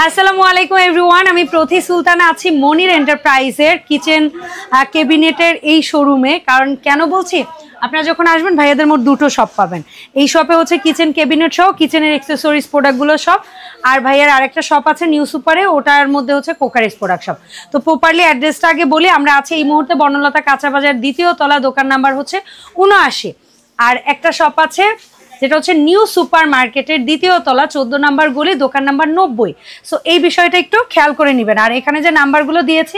আসসালামু আলাইকুম এভরিওয়ান, আমি প্রতি সুলতানা আছি মনির এন্টারপ্রাইজের কিচেন ক্যাবিনেটের এই শোরুমে। কারণ কেন বলছি, আপনারা যখন আসবেন ভাইয়াদের মোট দুটো শপ পাবেন। এই শপে হচ্ছে কিচেন ক্যাবিনেট সহ কিচেনের অ্যাক্সেসরিজ প্রোডাক্টগুলো সব, আর ভাইয়ার আরেকটা শপ আছে নিউ সুপারে, ওটার মধ্যে হচ্ছে কোকারিজ প্রোডাক্ট সব। তো প্রপারলি অ্যাড্রেসটা আগে বলি, আমরা আছি এই মুহূর্তে বনলতা কাঁচা বাজার 2য় তলা, দোকান নাম্বার হচ্ছে 79। আর একটা শপ আছে যেটা হচ্ছে নিউ সুপার মার্কেটের 2য় তলা 14 নাম্বার গলি, দোকান নাম্বার 90। সো এই বিষয়টা একটু খেয়াল করে নেবেন। আর এখানে যে নাম্বারগুলো দিয়েছি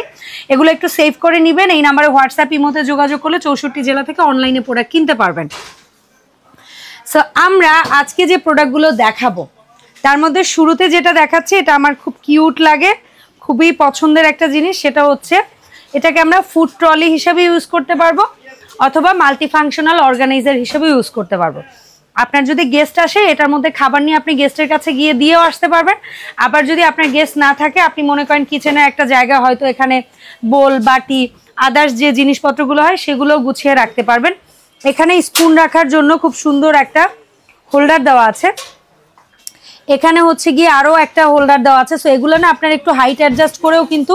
এগুলো একটু সেভ করে নেবেন। এই নাম্বারে হোয়াটসঅ্যাপ ইমোতে যোগাযোগ করলে 64 জেলা থেকে অনলাইনে প্রোডাক্ট কিনতে পারবেন। সো আমরা আজকে যে প্রোডাক্টগুলো দেখাবো তার মধ্যে শুরুতে যেটা দেখাচ্ছি, এটা আমার খুব কিউট লাগে, খুবই পছন্দের একটা জিনিস। সেটা হচ্ছে এটাকে আমরা ফুড ট্রলি হিসেবে ইউজ করতে পারবো অথবা মাল্টিফাংশনাল অর্গানাইজার হিসেবে ইউজ করতে পারবো। আপনার যদি গেস্ট আসে এটার মধ্যে খাবার নিয়ে আপনি গেস্টের কাছে গিয়ে দিয়েও আসতে পারবেন। আবার যদি আপনার গেস্ট না থাকে, আপনি মনে করেন কিচেনের একটা জায়গা, হয়তো এখানে বোল বাটি আদার্স যে জিনিসপত্রগুলো হয় সেগুলো গুছিয়ে রাখতে পারবেন। এখানে স্পুন রাখার জন্য খুব সুন্দর একটা হোল্ডার দেওয়া আছে। এখানে হচ্ছে গিয়ে আরও একটা হোল্ডার দেওয়া আছে। সো এগুলো না আপনার একটু হাইট অ্যাডজাস্ট করেও কিন্তু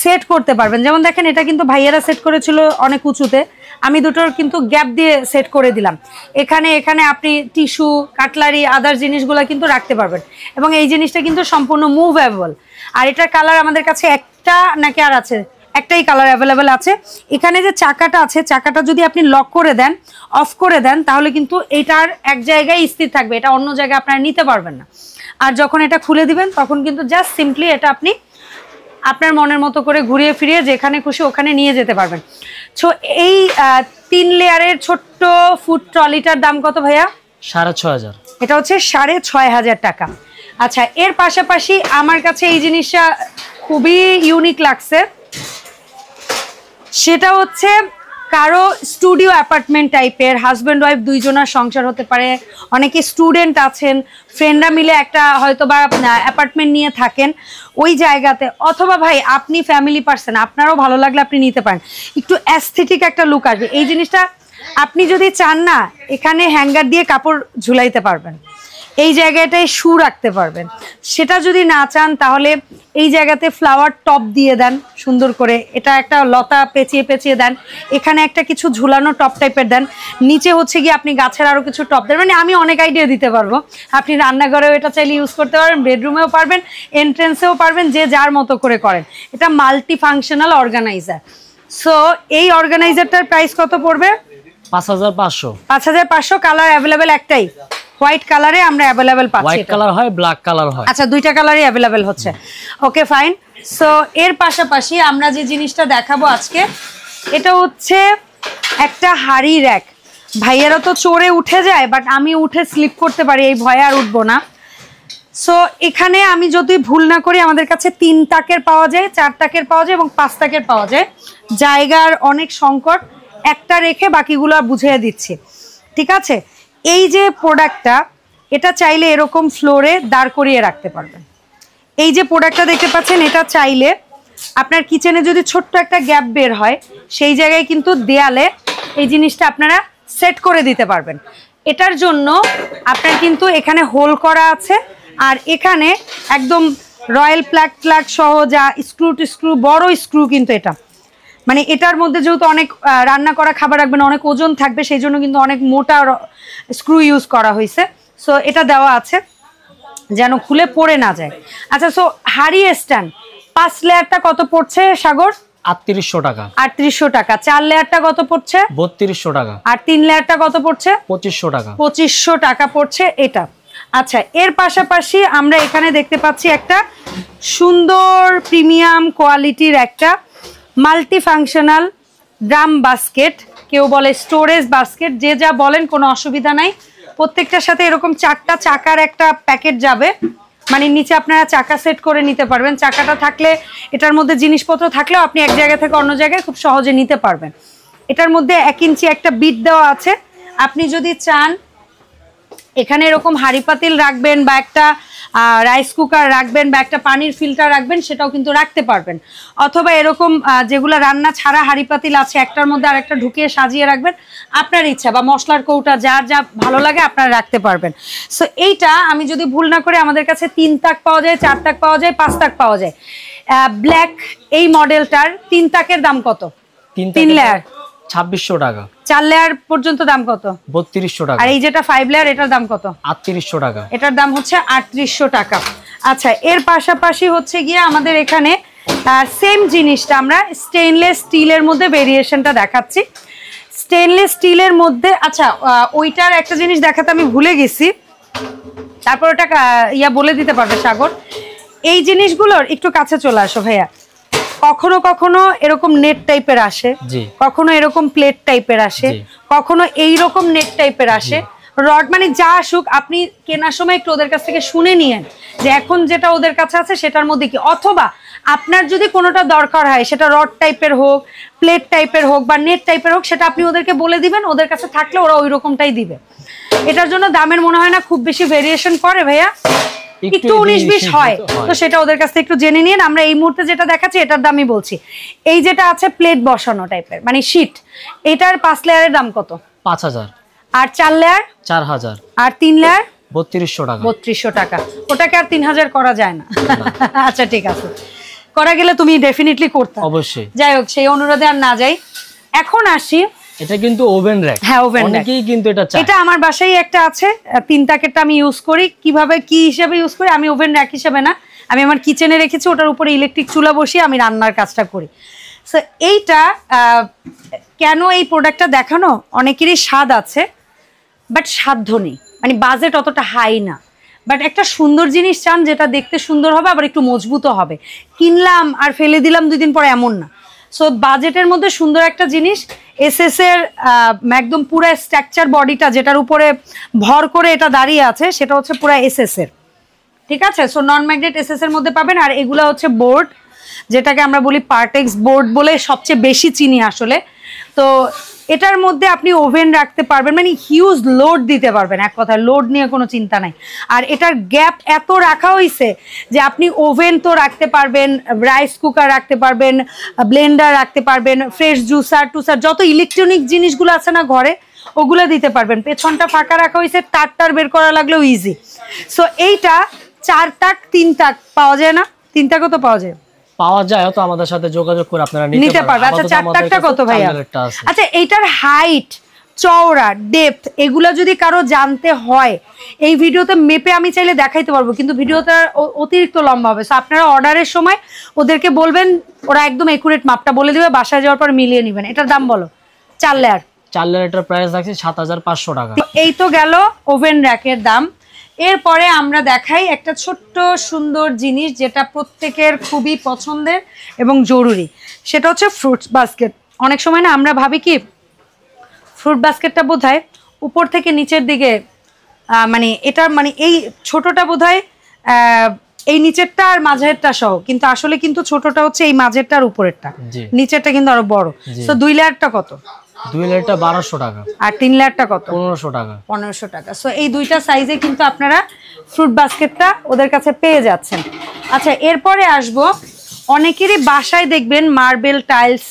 সেট করতে পারবেন। যেমন দেখেন, এটা কিন্তু ভাইয়ারা সেট করেছিল অনেক উঁচুতে, আমি দুটোর কিন্তু গ্যাপ দিয়ে সেট করে দিলাম। এখানে আপনি টিস্যু, কাটলারি, আদার জিনিসগুলো কিন্তু রাখতে পারবেন। এবং এই জিনিসটা কিন্তু সম্পূর্ণ মুভেবল। আর এটার কালার আমাদের কাছে একটা নাকি আর আছে, একটাই কালার অ্যাভেলেবেল আছে। এখানে যে চাকাটা আছে, চাকাটা যদি আপনি লক করে দেন, অফ করে দেন, তাহলে কিন্তু এটার এক জায়গায় স্থির থাকবে, এটা অন্য জায়গায় আপনারা নিতে পারবেন না। আর যখন এটা খুলে দিবেন তখন কিন্তু জাস্ট সিম্পলি এটা আপনি আপনার মনের মতো করে ঘুরিয়ে ফিরিয়ে যেখানে খুশি ওখানে নিয়ে যেতে পারবেন। সো এই 3 লেয়ারের ছোট্ট ফুড ট্রলিটার দাম কত ভাইয়া? 6,500। এটা হচ্ছে 6,500 টাকা। আচ্ছা, এর পাশাপাশি আমার কাছে এই জিনিসটা খুবই ইউনিক লাগছে। সেটা হচ্ছে কারো স্টুডিও অ্যাপার্টমেন্ট টাইপের, হাজব্যান্ড ওয়াইফ দুইজনের সংসার হতে পারে, অনেকে স্টুডেন্ট আছেন, ফ্রেন্ডরা মিলে একটা হয়তো বা অ্যাপার্টমেন্ট নিয়ে থাকেন ওই জায়গাতে, অথবা ভাই আপনি ফ্যামিলি পারসন, আপনারও ভালো লাগলে আপনি নিতে পারেন। একটু অ্যাস্থেটিক একটা লুক আসবে এই জিনিসটা। আপনি যদি চান না, এখানে হ্যাঙ্গার দিয়ে কাপড় ঝুলাইতে পারবেন, এই জায়গাটায় শু রাখতে পারবেন। সেটা যদি না চান তাহলে এই জায়গাতে ফ্লাওয়ার টপ দিয়ে দেন সুন্দর করে, এটা একটা লতা পেঁচিয়ে পেঁচিয়ে দেন, এখানে একটা কিছু ঝুলানো টপ টাইপের দেন, নিচে হচ্ছে গিয়ে আপনি গাছের আরও কিছু টপ দেন। মানে আমি অনেক আইডিয়া দিতে পারবো। আপনি রান্নাঘরেও এটা চাইলে ইউজ করতে পারবেন, বেডরুমেও পারবেন, এন্ট্রেন্সেও পারবেন, যে যার মতো করে করেন। এটা মাল্টি ফাংশনাল অর্গানাইজার। সো এই অর্গানাইজারটার প্রাইস কত পড়বে? 5,500। 5,500। কালার অ্যাভেলেবেল একটাই, হোয়াইট কালারে আমরা অ্যাভেলেবেল পাচ্ছি। হোয়াইট কালার হয়, ব্ল্যাক কালার হয়। আচ্ছা, দুইটা কালারই অ্যাভেলেবেল হচ্ছে। Okay fine. সো এর পাশাপাশি আমরা যে জিনিসটা দেখাবো আজকে, এটা হচ্ছে একটা হাড়ি র্যাক। ভাইয়ারা তো চড়ে উঠে যায়, বাট আমি উঠে স্লিপ করতে পারি, এই ভয়ে আর উঠবো না। সো এখানে আমি যদি ভুল না করি, আমাদের কাছে 3 তাকের পাওয়া যায়, 4 তাকের পাওয়া যায় এবং 5 তাকের পাওয়া যায়। জায়গার অনেক সংকট, একটা রেখে বাকিগুলো বুঝিয়ে দিচ্ছি, ঠিক আছে? এই যে প্রোডাক্টটা, এটা চাইলে এরকম ফ্লোরে দাঁড় করিয়ে রাখতে পারবেন। এই যে প্রোডাক্টটা দেখতে পাচ্ছেন, এটা চাইলে আপনার কিচেনে যদি ছোট্ট একটা গ্যাপ বের হয়, সেই জায়গায় কিন্তু দেয়ালে এই জিনিসটা আপনারা সেট করে দিতে পারবেন। এটার জন্য আপনার কিন্তু এখানে হোল করা আছে, আর এখানে একদম রয়্যাল প্লাগ সহ যা স্ক্রু, বড় স্ক্রু কিন্তু এটা, মানে এটার মধ্যে যেহেতু অনেক রান্না করা খাবার রাখবেন, অনেক ওজন থাকবে, সেই জন্য কিন্তু অনেক মোটা স্ক্রু ইউজ করা হয়েছে। সো এটা দেওয়া আছে যেন খুলে পড়ে না যায়। আচ্ছা, সো হাড়ি স্ট্যান্ড 5 লেয়ারটা কত পড়ছে সাগর? 3800 টাকা। 3800 টাকা। 4 লেয়ারটা কত পড়ছে? 3200 টাকা। আর 3 লেয়ারটা কত পড়ছে? 2500 টাকা। 2500 টাকা পড়ছে এটা। আচ্ছা, এর পাশাপাশি আমরা এখানে দেখতে পাচ্ছি একটা সুন্দর প্রিমিয়াম কোয়ালিটির একটা মাল্টি ফাংশনাল ড্রাম বাস্কেট, কেউ বলে স্টোরেজ বাস্কেট, যে যা বলেন কোনো অসুবিধা নাই। প্রত্যেকটার সাথে এরকম 4টা চাকার একটা প্যাকেট যাবে, মানে নিচে আপনারা চাকা সেট করে নিতে পারবেন। চাকাটা থাকলে, এটার মধ্যে জিনিসপত্র থাকলেও আপনি এক জায়গা থেকে অন্য জায়গায় খুব সহজে নিতে পারবেন। এটার মধ্যে 1 ইঞ্চি একটা বিট দেওয়া আছে। আপনি যদি চান এখানে এরকম হাঁড়ি পাতিল রাখবেন বা একটা রাইস কুকার রাখবেন বা একটা পানির ফিল্টার রাখবেন, সেটাও কিন্তু রাখতে পারবেন। অথবা এরকম যেগুলো রান্না ছাড়া হাঁড়ি পাতিল আছে, একটার মধ্যে আরেকটা ঢুকিয়ে সাজিয়ে রাখবেন, আপনার ইচ্ছা, বা মশলার কৌটা যার যা ভালো লাগে আপনারা রাখতে পারবেন। সো এইটা আমি যদি ভুল না করি আমাদের কাছে 3 তাক পাওয়া যায়, 4 তাক পাওয়া যায়, 5 তাক পাওয়া যায়। ব্ল্যাক এই মডেলটার 3 তাকের দাম কত? 3 লেয়ার 2600 টাকা। 4 লেয়ার পর্যন্ত দাম কত? 3200 টাকা। আর এই যেটা 5 লেয়ার এটার দাম কত? 3800 টাকা। এটার দাম হচ্ছে 3800 টাকা। আচ্ছা, এর পাশাপাশি হচ্ছে গিয়ে আমাদের এখানে সেম জিনিসটা আমরা স্টেইনলেস স্টিলের মধ্যে ভেরিয়েশনটা দেখাচ্ছি। স্টেইনলেস স্টিলের মধ্যে আচ্ছা ওইটার একটা জিনিস দেখাতে আমি ভুলে গেছি, তারপর ওটা বলে দিতে পারবে সাগর। এই জিনিসগুলোর একটু কাছে চলে আসো ভাইয়া। কখনো কখনো এরকম নেট টাইপের আসে, কখনো এরকম প্লেট টাইপের আসে, কখনো এইরকম নেট টাইপের আসে। রড মানে যা আসুক, আপনি কেনার সময় একটু ওদের কাছ থেকে শুনে নিয়েন যে এখন যেটা ওদের কাছে আছে সেটার মধ্যে কি, অথবা আপনার যদি কোনোটা দরকার হয় সেটা রড টাইপের হোক, প্লেট টাইপের হোক বা নেট টাইপের হোক, সেটা আপনি ওদেরকে বলে দিবেন, ওদের কাছে থাকলে ওরা ওই রকমটাই দিবে। এটার জন্য দামের মনে হয় না খুব বেশি ভেরিয়েশন করে ভাইয়া, একটু 19-20 হয়, তো সেটা ওদের কাছ থেকে একটু জেনে নিন। আমরা এই মুহূর্তে যেটা দেখাচ্ছি এটার দামই বলছি। এই যেটা আছে প্লেট বসানো টাইপের মানে শীট, এটার 5 লেয়ারের দাম কত? 5000। আর 4 লেয়ার 4000। আর 3 লেয়ার 3200 টাকা। 3200 টাকা। ওটাকে আর 3000 করা যায় না। আচ্ছা ঠিক আছে, করা গেলে তুমি ডেফিনেটলি করতে অবশ্যই। যাই হোক, সেই অনুরোধে আর না যাই। এখন আসি, এটা কিন্তু ওভেন র‍্যাক। হ্যাঁ ওভেন র‍্যাক, অনেকেই কিন্তু এটা চায়। এটা আমার বাসায় একটা আছে, 3 তাকেরটা আমি ইউজ করি। কিভাবে কি হিসেবে ইউজ করি, আমি ওভেন র‍্যাক হিসেবে না, আমি আমার কিচেনে রেখেছি, ওটার উপরে ইলেকট্রিক চুলা বসিয়ে আমি রান্নার কাজটা করি। সো এইটা কেন এই প্রোডাক্টটা দেখানো, অনেকেরই স্বাদ আছে বাট সাধ্য নেই, মানে বাজেট অতটা হাই না, বাট একটা সুন্দর জিনিস চান যেটা দেখতে সুন্দর হবে আবার একটু মজবুতও হবে। কিনলাম আর ফেলে দিলাম 2 দিন পরে, এমন না। সো বাজেটের মধ্যে সুন্দর একটা জিনিস, এসএস এর একদম পুরো স্ট্রাকচার বডিটা যেটার উপরে ভর করে এটা দাঁড়িয়ে আছে সেটা হচ্ছে পুরো এসএস এর, ঠিক আছে। সো নন ম্যাগনেট এসএস এর মধ্যে পাবেন। আর এগুলা হচ্ছে বোর্ড, যেটাকে আমরা বলি পার্টেক্স বোর্ড বলে সবচেয়ে বেশি চিনি আসলে। তো এটার মধ্যে আপনি ওভেন রাখতে পারবেন, মানে হিউজ লোড দিতে পারবেন, এক কথায় লোড নিয়ে কোনো চিন্তা নাই। আর এটার গ্যাপ এত রাখা হয়েছে যে আপনি ওভেন তো রাখতে পারবেন, রাইস কুকার রাখতে পারবেন, ব্লেন্ডার রাখতে পারবেন, ফ্রেশ জুসার টুসার যত ইলেকট্রনিক জিনিসগুলো আছে না ঘরে, ওগুলো দিতে পারবেন। পেছনটা ফাঁকা রাখা হয়েছে, তার বের করা লাগলেও ইজি। সো এইটা 4 তাক 3 তাক পাওয়া যায় না? 3 তাকও তো পাওয়া যায়, পাওয়া যায়, তো আমাদের সাথে যোগাযোগ করে আপনারা নিতে পারবেন। আচ্ছা 4 তাকটা কত ভাইয়া? আচ্ছা এইটার হাইট, চওড়া, ডেপথ এগুলা যদি কারো জানতে হয় এই ভিডিওতে মেপে আমি চাইলে দেখাইতে পারবো, কিন্তু ভিডিওটা অতিরিক্ত লম্বা হবে। সো আপনারা অর্ডারের সময় ওদেরকে বলবেন, ওরা একদম একুরেট মাপটা বলে দিবে, বাসায় যাওয়ার পর মিলিয়ে নেবেন। এটার দাম বলো। 4 লেয়ার এটার প্রাইস আছে 7500 টাকা। এই তো গেল ওভেন র‍্যাকের দাম। এরপরে আমরা দেখাই একটা ছোট্ট সুন্দর জিনিস যেটা প্রত্যেকের খুবই পছন্দের এবং জরুরি, সেটা হচ্ছে ফ্রুটস বাস্কেট। অনেক সময় না আমরা ভাবি কি ফ্রুট বাস্কেটটা বোধহয় উপর থেকে নিচের দিকে, মানে এটা মানে এই ছোটটা বোধহয় এই নিচেরটা আর মাঝেরটা সহ, কিন্তু আসলে কিন্তু ছোটটা হচ্ছে এই মাঝেরটা আর উপরেরটা, নিচেরটা কিন্তু আরো বড়। তো 2 লেয়ারটা কত? 2 লেয়ারটা 1200 টাকা। আর 3 লেয়ারটা কত? 1500 টাকা। 1500 টাকা। সো এই দুইটা সাইজে কিন্তু আপনারা ফ্রুট বাস্কেটটা ওদের কাছে পেয়ে যাচ্ছেন। আচ্ছা এরপরে আসবো, অনেকেরই বাসায় দেখবেন মার্বেল টাইলস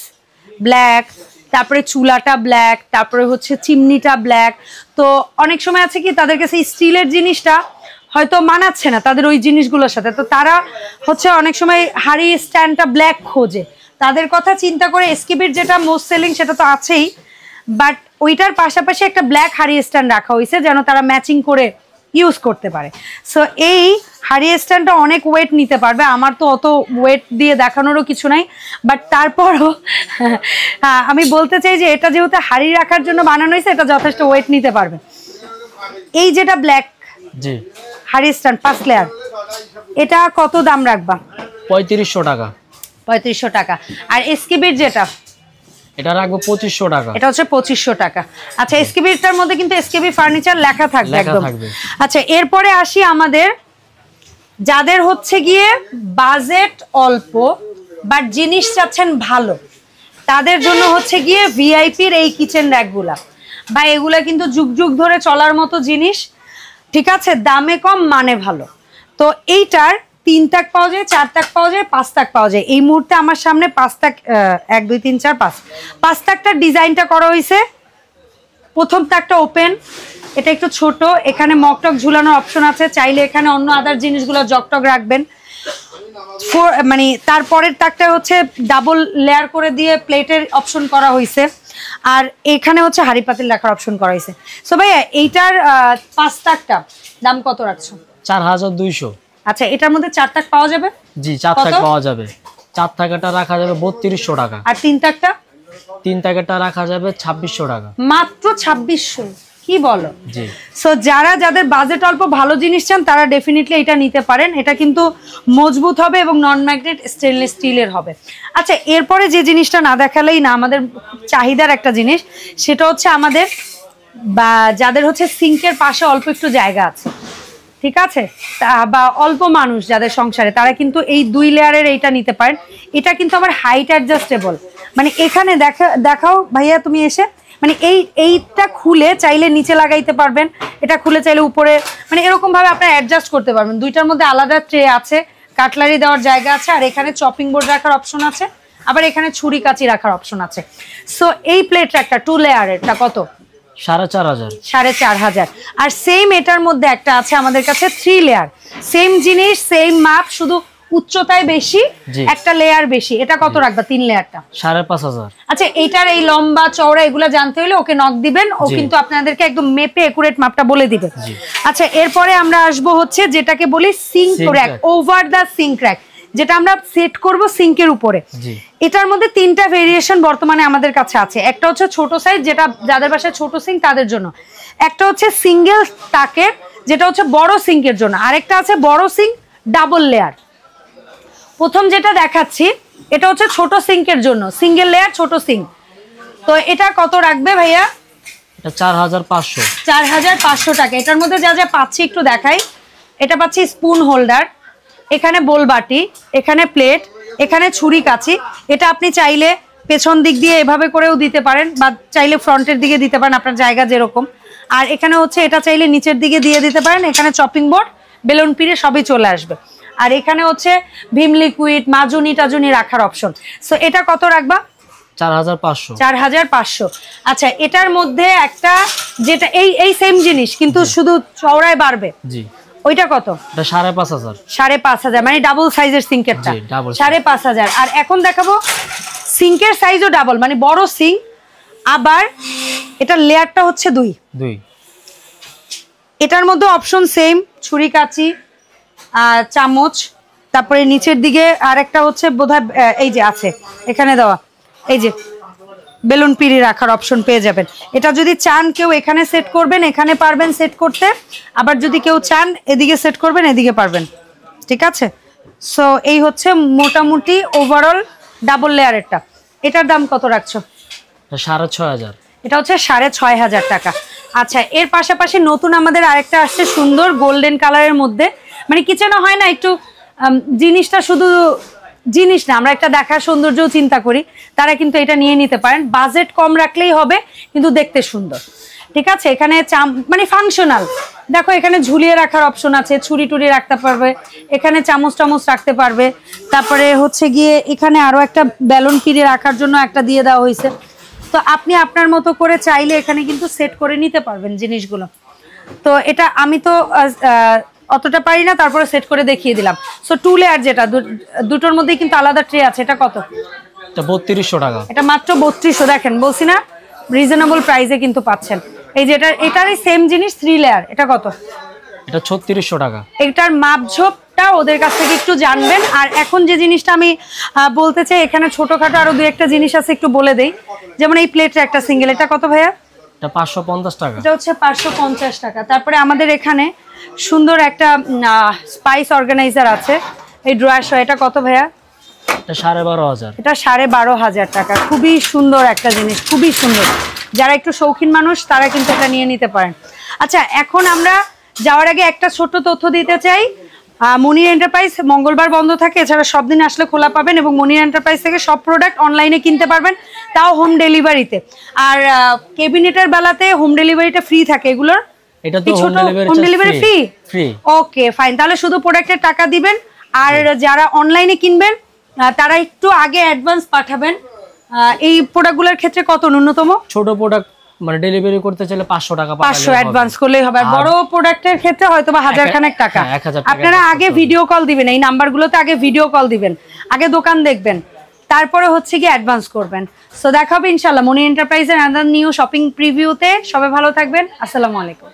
ব্ল্যাক, তারপরে চুলাটা ব্ল্যাক, তারপরে হচ্ছে চিমনিটা ব্ল্যাক। তো অনেক সময় আছে কি তাদের কাছে স্টিলের জিনিসটা হয়তো মানাচ্ছে না তাদের ওই জিনিসগুলোর সাথে, তো তারা হচ্ছে অনেক সময় হাড়ি স্ট্যান্ডটা ব্ল্যাক খোঁজে। তাদের কথা চিন্তা করে এসকেবির যেটা মোস্ট সেলিং সেটা তো আছেই, বাট ওইটার পাশাপাশি একটা ব্ল্যাক হাড়ি স্ট্যান্ড রাখা হয়েছে যেন তারা ম্যাচিং করে ইউজ করতে পারে। সো এই হাড়ি স্ট্যান্ডটা অনেক ওয়েট নিতে পারবে, আমার তো অত ওয়েট দিয়ে দেখানোরও কিছু নাই, বাট তারপরও আমি বলতে চাই যে এটা যেহেতু হাড়ি রাখার জন্য বানানো হয়েছে এটা যথেষ্ট ওয়েট নিতে পারবে। এই যেটা ব্ল্যাক হাড়ি স্ট্যান্ড 5 লেয়ার, এটা কত দাম রাখবা? 3500 টাকা। 3500 টাকা। আর এসকেবির যেটা, এটা রাখবো 2500 টাকা। এটা হচ্ছে 2500 টাকা। আচ্ছা এসকেবিটার মধ্যে কিন্তু এসকেবি ফার্নিচার লেখা থাকবে একদম। আচ্ছা এরপরে আসি আমাদের যাদের হচ্ছে গিয়ে বাজেট অল্প বাট জিনিস চাচ্ছেন ভালো, তাদের জন্য হচ্ছে গিয়ে ভিআইপির এই কিচেন র্যাকগুলা, বা এগুলা কিন্তু যুগ যুগ ধরে চলার মতো জিনিস, ঠিক আছে, দামে কম মানে ভালো। তো এইটার 3 তাক পাওয়া যায়, 4 তাক পাওয়া যায়, 5 তাক পাওয়া যায়। এই মুহূর্তে আমার সামনে 5 তাক 1 2 3 4 5 তাকটার ডিজাইনটা করা হয়েছে। প্রথম তাকটা ওপেন, এটা একটু ছোট, এখানে মকটক ঝুলানোর অপশন আছে, চাইলে এখানে অন্য আদার জিনিসগুলো জকটক রাখবেন। মানে তারপরের তাকটা হচ্ছে ডাবল লেয়ার করে দিয়ে প্লেটের অপশন করা হয়েছে, আর এখানে হচ্ছে হাঁড়ি পাতিল রাখার অপশন করা হয়েছে। সো ভাইয়া এইটার 5 তাকটা দাম কত রাখছো? 4200। আচ্ছা, এটার মধ্যে 4 তাক পাওয়া যাবে? জি, 4 তাক পাওয়া যাবে। 4 তাকাটা রাখা যাবে 3200 টাকা। আর 3 তাকটা? 3 তাকাটা রাখা যাবে 2600 টাকা। মাত্র 2600? কি বলো? জি। সো যাদের বাজেট অল্প ভালো জিনিস চান তারা ডেফিনেটলি এটা নিতে পারেন। এটা কিন্তু মজবুত হবে এবং নন ম্যাগনেট স্টেনলেস স্টিলের হবে। আচ্ছা, এরপরে যে জিনিসটা না দেখালেই না, আমাদের চাহিদার একটা জিনিস, সেটা হচ্ছে আমাদের বা যাদের হচ্ছে সিঙ্কের পাশে অল্প একটু জায়গা আছে, ঠিক আছে, বা অল্প মানুষ যাদের সংসারে, তারা কিন্তু এই 2 লেয়ারের এইটা নিতে পারেন। এটা কিন্তু আবার হাইট অ্যাডজাস্টেবল, মানে এখানে দেখাও ভাইয়া তুমি এসে, মানে এইটা খুলে চাইলে নিচে লাগাইতে পারবেন, এটা খুলে চাইলে উপরে, মানে এরকম ভাবে আপনারা অ্যাডজাস্ট করতে পারবেন। দুইটার মধ্যে আলাদা ট্রে আছে, কাটলারি দেওয়ার জায়গা আছে, আর এখানে চপিং বোর্ড রাখার অপশন আছে, আবার এখানে ছুরি কাঁচি রাখার অপশন আছে। সো এই প্লেট একটা 2 লেয়ারেরটা কত? 4500। 4500। আর সেম এটার মধ্যে একটা আছে আমাদের কাছে 3 লেয়ার, সেম জিনিস সেম মাপ, শুধু উচ্চতায় বেশি, একটা লেয়ার বেশি। এটা কত রাখবা 3 লেয়ারটা? 5500। আচ্ছা, এটার এই লম্বা চওড়া এগুলো জানতে হলে ওকে নক দিবেন, ও কিন্তু আপনাদেরকে একদম মেপে একুরেট মাপটা বলে দিবে। আচ্ছা, এরপরে আমরা আসবো হচ্ছে যেটাকে বলি sink rack, over the sink rack, যেটা আমরা সেট করব সিঙ্কের উপরে। এটার মধ্যে 3টা ভেরিয়েশন বর্তমানে আমাদের কাছে আছে। একটা হচ্ছে ছোট সাইজ, যেটা যাদের বাসায় ছোট সিঙ্ক তাদের জন্য। একটা হচ্ছে সিঙ্গেল তাকের, যেটা হচ্ছে বড় সিঙ্কের জন্য। আরেকটা আছে বড় সিঙ্ক ডাবল লেয়ার। প্রথম যেটা দেখাচ্ছি এটা হচ্ছে ছোট সিঙ্কের জন্য, সিঙ্গেল লেয়ার ছোট সিঙ্ক। তো এটা কত রাখবে ভাইয়া? এটা 4500। 4500 টাকা। এটার মধ্যে যা যা পাচ্ছি একটু দেখাই। এটা পাচ্ছি স্পুন হোল্ডার, এখানে বোল বাটি, এখানে প্লেট, এখানে ছুরি কাঁচি। এটা আপনি চাইলে পেছন দিক দিয়ে এভাবে করেও দিতে পারেন, বা চাইলে ফ্রন্টের দিকে দিতে পারেন, আপনার জায়গা যেরকম। আর এখানে হচ্ছে এটা চাইলে নিচের দিকে দিয়ে দিতে পারেন। এখানে চপিং বোর্ড, বেলুন পিড়ে সবই চলে আসবে। আর এখানে হচ্ছে ভিম লিকুইড, মাজুনি টাজুনি রাখার অপশন। সো এটা কত রাখবা? 4500। 4500। আচ্ছা, এটার মধ্যে একটা যেটা এই সেম জিনিস কিন্তু শুধু চওড়ায় বাড়বে, জি, ওইটা কত? এটা 5500। 5500, মানে ডাবল সাইজের সিঙ্কেরটা 5500। আর এখন দেখাবো সিঙ্কের সাইজও ডাবল, মানে বড় সিঙ্ক, আবার এটা লেয়ারটা হচ্ছে 2। এটার মধ্যে অপশন সেম, ছুরি কাঁচি, চামচ, তারপরে নিচের দিকে আরেকটা হচ্ছে বোধহয় এই যে আছে এখানে দেওয়া, এই যে বেলুন পিড়ি রাখার অপশন পেয়ে যাবেন। এটা যদি চান কেউ এখানে সেট করবেন, এখানে পারবেন সেট করতে, আবার যদি কেউ চান এদিকে সেট করবেন, এদিকে পারবেন, ঠিক আছে। সো এই হচ্ছে মোটামুটি ওভারঅল ডাবল লেয়ারেরটা। এটার দাম কত রাখছো? 6500। এটা হচ্ছে 6500 টাকা। আচ্ছা, এর পাশাপাশি নতুন আমাদের আরেকটা আসছে সুন্দর গোল্ডেন কালারের মধ্যে, মানে কিচেনে হয় না একটু জিনিসটা শুধু জিনিস না, আমরা একটা দেখার সৌন্দর্য চিন্তা করি, তারা কিন্তু এটা নিয়ে নিতে পারেন। বাজেট কম রাখলেই হবে, কিন্তু দেখতে সুন্দর, ঠিক আছে। এখানে মানে ফাংশনাল, দেখো এখানে ঝুলিয়ে রাখার অপশন আছে, ছুরি টুরি রাখতে পারবে, এখানে চামচ টামচ রাখতে পারবে। তারপরে হচ্ছে গিয়ে এখানে আরো একটা বেলুন পিড়ে রাখার জন্য একটা দিয়ে দেওয়া হয়েছে। তো আপনি আপনার মতো করে চাইলে এখানে কিন্তু সেট করে নিতে পারবেন জিনিসগুলো। তো এটা আমি তো অতটা পারি না, তারপরে সেট করে দেখিয়ে দিলাম। সো 2 লেয়ার, যেটা দুটোর মধ্যে কিন্তু আলাদা ট্রে আছে। এটা কত? এটা 3200 টাকা। এটা মাত্র 3200। দেখেন, বলছি না রিজনেবল প্রাইসে কিন্তু পাচ্ছেন। এই যে এটারই সেম জিনিস 3 লেয়ার। এটা কত? এটা 3600 টাকা। এটার মাপঝোপটা ওদের কাছ থেকে একটু জানবেন। আর এখন যে জিনিসটা আমি বলতে চাই, এখানে ছোটখাটো আরো 2-1টা জিনিস আছে, একটু বলে দেই। যেমন এই প্লেটটা একটা সিঙ্গেল, এটা কত ভাইয়া? এটা 550 টাকা। এটা হচ্ছে 550 টাকা। তারপরে আমাদের এখানে সুন্দর একটা স্পাইস অর্গানাইজার আছে, এই ড্রয়ার সহ। এটা কত ভাইয়া? এটা 12500। এটা 12500 টাকা। খুবই সুন্দর একটা জিনিস, খুবই সুন্দর। যারা একটু শৌখিন মানুষ তারা কিন্তু এটা নিয়ে নিতে পারেন। আচ্ছা, এখন আমরা যাওয়ার আগে একটা ছোট্ট তথ্য দিতে চাই। মনির এন্টারপ্রাইজ মঙ্গলবার বন্ধ থাকে, এছাড়া সব দিন আসলে খোলা পাবেন, এবং মনির এন্টারপ্রাইজ থেকে সব প্রোডাক্ট অনলাইনে কিনতে পারবেন, তাও হোম ডেলিভারিতে। আর ক্যাবিনেটের বেলাতে হোম ডেলিভারিটা ফ্রি থাকে, এগুলোর এটা তো home delivery free. Okay fine, তাহলে শুধু প্রোডাক্টের টাকা দিবেন। আর যারা অনলাইনে কিনবেন তারা একটু আগে অ্যাডভান্স পাঠাবেন। এই প্রোডাক্টগুলোর ক্ষেত্রে কত ন্যূনতম? ছোট প্রোডাক্ট মানে ডেলিভারি করতে চাইলে 500 টাকা, 500 অ্যাডভান্স করলেই হবে। আর বড় প্রোডাক্টের ক্ষেত্রে হয়তো বা 1000 খানেক টাকা। আপনারা আগে ভিডিও কল দিবেন, এই নাম্বারগুলোতে আগে ভিডিও কল দিবেন, আগে দোকান দেখবেন, তারপরে হচ্ছে কি অ্যাডভান্স করবেন। সো দেখা হবে ইনশাআল্লাহ মনি এন্টারপ্রাইজের আনাদার নিউ শপিং প্রিভিউতে। সবাই ভালো থাকবেন, আসসালামু আলাইকুম।